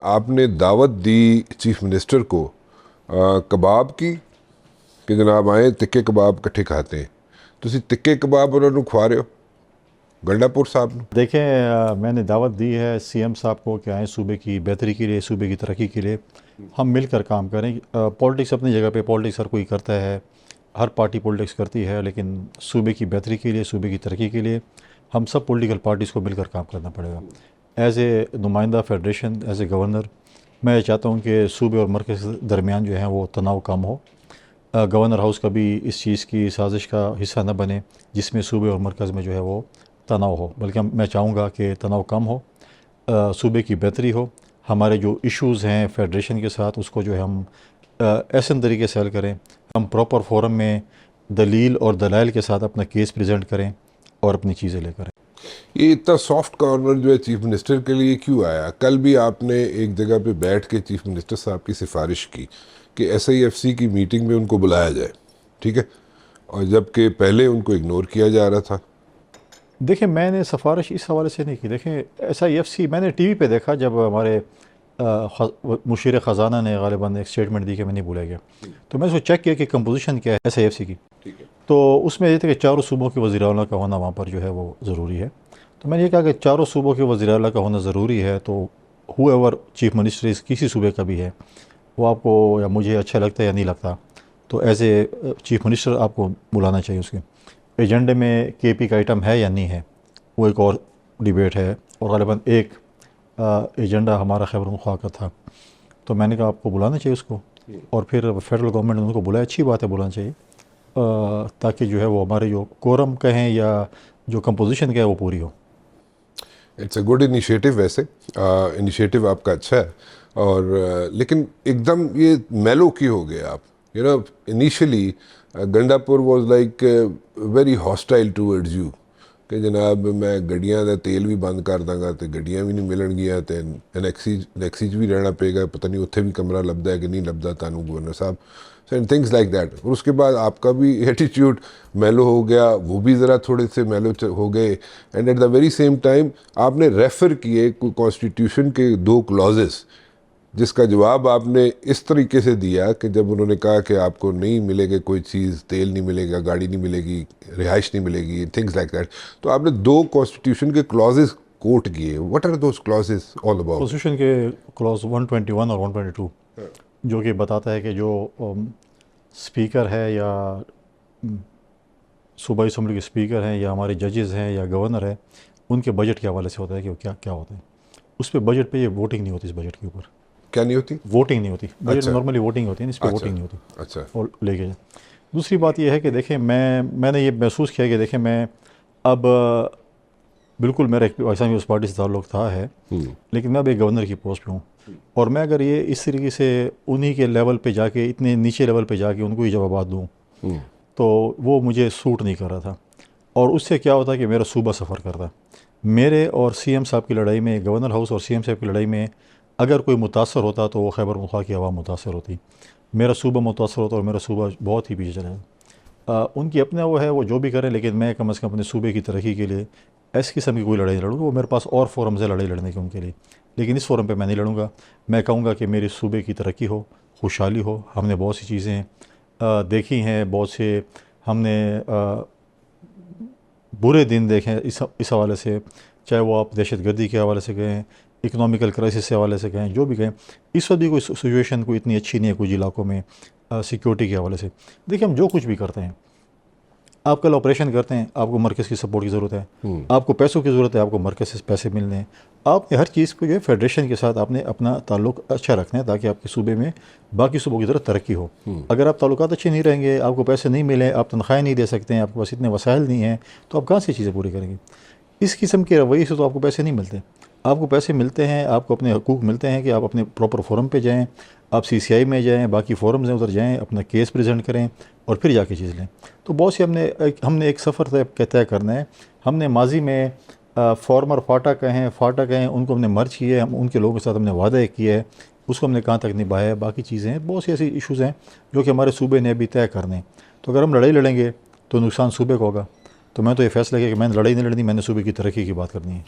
आपने दावत दी chief minister को कबाब की कि जनाब आए तिक्के कबाब इकट्ठे खाते हैं। तुसी तिक्के कबाब उन्होंने खवा रहे हो गंडापुर साहब ने। देखें, मैंने दावत दी है सीएम साहब को कि आएँ सूबे की बेहतरी के लिए, सूबे की तरक्की के लिए हम मिलकर काम करें। पॉलिटिक्स अपनी जगह पे पॉलिटिक्स हर कोई करता है, हर पार्टी पॉलिटिक्स करती है, लेकिन सूबे की बेहतरी के लिए, सूबे की तरक्की के लिए हम सब पॉलिटिकल पार्टीज़ को मिलकर काम करना पड़ेगा। एज़ ए नुमाइंदा फेडरेशन, एज़ ए गवर्नर, मैं चाहता हूँ कि सूबे और मरकज़ के दरमियान जो है वो तनाव कम हो। गवर्नर हाउस कभी इस चीज़ की साजिश का हिस्सा न बने जिसमें सूबे और मरकज़ में जो है वो तनाव हो, बल्कि मैं चाहूँगा कि तनाव कम हो, सूबे की बेहतरी हो। हमारे जो इश्यूज़ हैं फेडरेशन के साथ उसको जो है हम ऐसे तरीके से हल करें, हम प्रॉपर फोरम में दलील और दलाइल के साथ अपना केस प्रेजेंट करें और अपनी चीज़ें लेकर आएँ। ये इतना सॉफ्ट कॉर्नर जो है चीफ मिनिस्टर के लिए क्यों आया? कल भी आपने एक जगह पे बैठ के चीफ मिनिस्टर साहब की सिफारिश की कि SIFC की मीटिंग में उनको बुलाया जाए, ठीक है, और जबकि पहले उनको इग्नोर किया जा रहा था। देखें, मैंने सिफारिश इस हवाले से नहीं की। देखें, SIFC मैंने टीवी पे देखा जब हमारे मुशीर ख़जाना ने गालिबन एक स्टेटमेंट दी कि मैं नहीं भूला गया, तो मैंने उसको चेक किया कि कंपोजिशन क्या है SIFC की। ठीक है। तो उसमें ये था कि चारों सूबों के वज़ीर आला का होना वहाँ पर जो है वो ज़रूरी है। तो मैंने ये कहा कि चारों सूबों के वज़ीर आला का होना ज़रूरी है, तो हुएवर चीफ मिनिस्टर किसी सूबे का भी है, वो आपको या मुझे अच्छा लगता है या नहीं लगता, तो एज़ ए चीफ मिनिस्टर आपको बुलाना चाहिए। उसके एजेंडे में KP का आइटम है या नहीं है, वो एक और डिबेट है। और ग़ालिबन एक एजेंडा हमारा खैबर पख्तूनख्वा का था, तो मैंने कहा आपको बुलाना चाहिए उसको। और फिर फेडरल गवर्नमेंट ने उनको बुलाया, अच्छी बात है, बुलाना चाहिए, ताकि जो है वो हमारे जो कोरम कहें या जो कंपोजिशन का है वो पूरी हो। It's a good initiative. वैसे इनिशिएटिव आपका अच्छा है, और लेकिन एकदम ये मेलो क्यों हो गए आप? You know, initially Gandapur was like very hostile towards you कि जनाब मैं गड्डियां का तेल भी बंद कर दांगा तो गड्डियां भी नहीं मिलणगियां ते एनैक्सी भी रहना पेगा, पता नहीं उत्थे भी कमरा लभदा है कि नहीं लभदा तानू गवर्नर साहब, एंड थिंग्स लाइक दैट। और उसके बाद आपका भी एटीट्यूड मेलो हो गया, वो भी ज़रा थोड़े से मेलो हो गए, and at the very same time आपने रेफ़र किए कॉन्स्टिट्यूशन के 2 क्लॉजेस, जिसका जवाब आपने इस तरीके से दिया कि जब उन्होंने कहा कि आपको नहीं मिलेगी कोई चीज़, तेल नहीं मिलेगा, गाड़ी नहीं मिलेगी, रिहाइश नहीं मिलेगी, थिंग्स लाइक दैट, तो आपने 2 कॉन्स्टिट्यूशन के क्लॉजेस कोट किए। What are those clauses all about? Constitution के क्लॉज 121 और 122 जो कि बताता है कि जो स्पीकर है या सूबाई असम्बली के स्पीकर हैं या हमारे जजेस हैं या गवर्नर है, उनके बजट के हवाले से होता है कि वो क्या क्या होता है। उस पर बजट पे ये वोटिंग नहीं होती, इस बजट के ऊपर क्या नहीं होती? वोटिंग नहीं होती। बजट अच्छा। नॉर्मली वोटिंग होती है, इस पर अच्छा। वोटिंग नहीं होती। अच्छा। और लेके जाए। दूसरी बात यह है कि देखें, मैंने ये महसूस किया कि देखें, मैं अब बिल्कुल मेरा एक ऐसा भी उस पार्टी से ताल्लुक था है, लेकिन मैं अब एक गवर्नर की पोस्ट पे हूँ, और मैं अगर ये इस तरीके से उन्हीं के लेवल पे जाके, इतने नीचे लेवल पे जाके उनको ही जवाब दूँ, तो वो मुझे सूट नहीं कर रहा था। और उससे क्या होता है कि मेरा सूबा सफ़र करता। मेरे और CM साहब की लड़ाई में, गवर्नर हाउस और CM साहब की लड़ाई में अगर कोई मुतासर होता तो वो खैबर पख्तूनख्वा की आवाम मुतासर होती, मेरा सूबा मुतासर होता और मेरा सूबा बहुत ही पीछे चला जाता। उनकी अपना वो है, वो जो भी करें, लेकिन मैं कम अज़ कम अपने सूबे की तरक्की के लिए ऐसी किस्म की कोई लड़ाई नहीं लड़ूँगा। वो मेरे पास और फोरम्स है लड़ाई लड़ने के उनके लिए, लेकिन इस फोरम पे मैं नहीं लड़ूँगा। मैं कहूँगा कि मेरे सूबे की तरक्की हो, खुशहाली हो। हमने बहुत सी चीज़ें देखी हैं, बहुत से हमने बुरे दिन देखें इस हवाले से, चाहे वो आप दहशतगर्दी के हवाले से गए, इकनॉमिकल क्राइसिस के हवाले से गए, जो भी गए। इस वक्त भी कोई सिचुएशन कोई इतनी अच्छी नहीं है कुछ इलाकों में सिक्योरिटी के हवाले से। देखिए, हम जो कुछ भी करते हैं, आप कल ऑपरेशन करते हैं, आपको मरकज़ की सपोर्ट की ज़रूरत है, आपको पैसों की ज़रूरत है, आपको मरकज़ से पैसे मिलने हैं। आपने हर चीज़ को जो है फेडरेशन के साथ आपने अपना ताल्लुक अच्छा रखना है, ताकि आपके सूबे में बाकी सूबों की तरह तरक्की हो। अगर आप ताल्लुकात अच्छे नहीं रहेंगे, आपको पैसे नहीं मिले, आप तनख्वाहें नहीं दे सकते हैं, आपके पास इतने वसाइल नहीं हैं, तो आप कहाँ से चीज़ें पूरी करेंगे? इस किस्म के रवैये से तो आपको पैसे नहीं मिलते। आपको पैसे मिलते हैं, आपको अपने हकूक़ मिलते हैं कि आप अपने प्रॉपर फोरम पे जाएँ, आप CCI में जाएँ, बाकी फोरम्स हैं उधर जाएँ, अपना केस प्रेजेंट करें और फिर जाके चीज़ लें। तो बहुत सी हमने एक सफ़र तय करना है। हमने माजी में फॉर्मर फाटा कहें उनको हमने मर्ज किया है, हम उनके लोगों के साथ हमने वादा किया है, उसको हमने कहाँ तक निभाया है। बाकी चीज़ें हैं, बहुत सी ऐसी इशूज़ हैं जो कि हमारे सूबे ने अभी तय करने हैं। तो अगर हम लड़ाई लड़ेंगे तो नुकसान सूबे को होगा। तो मैं तो ये फैसला किया कि मैंने लड़ाई नहीं लड़नी, मैंने सूबे की तरक्की की बात करनी है।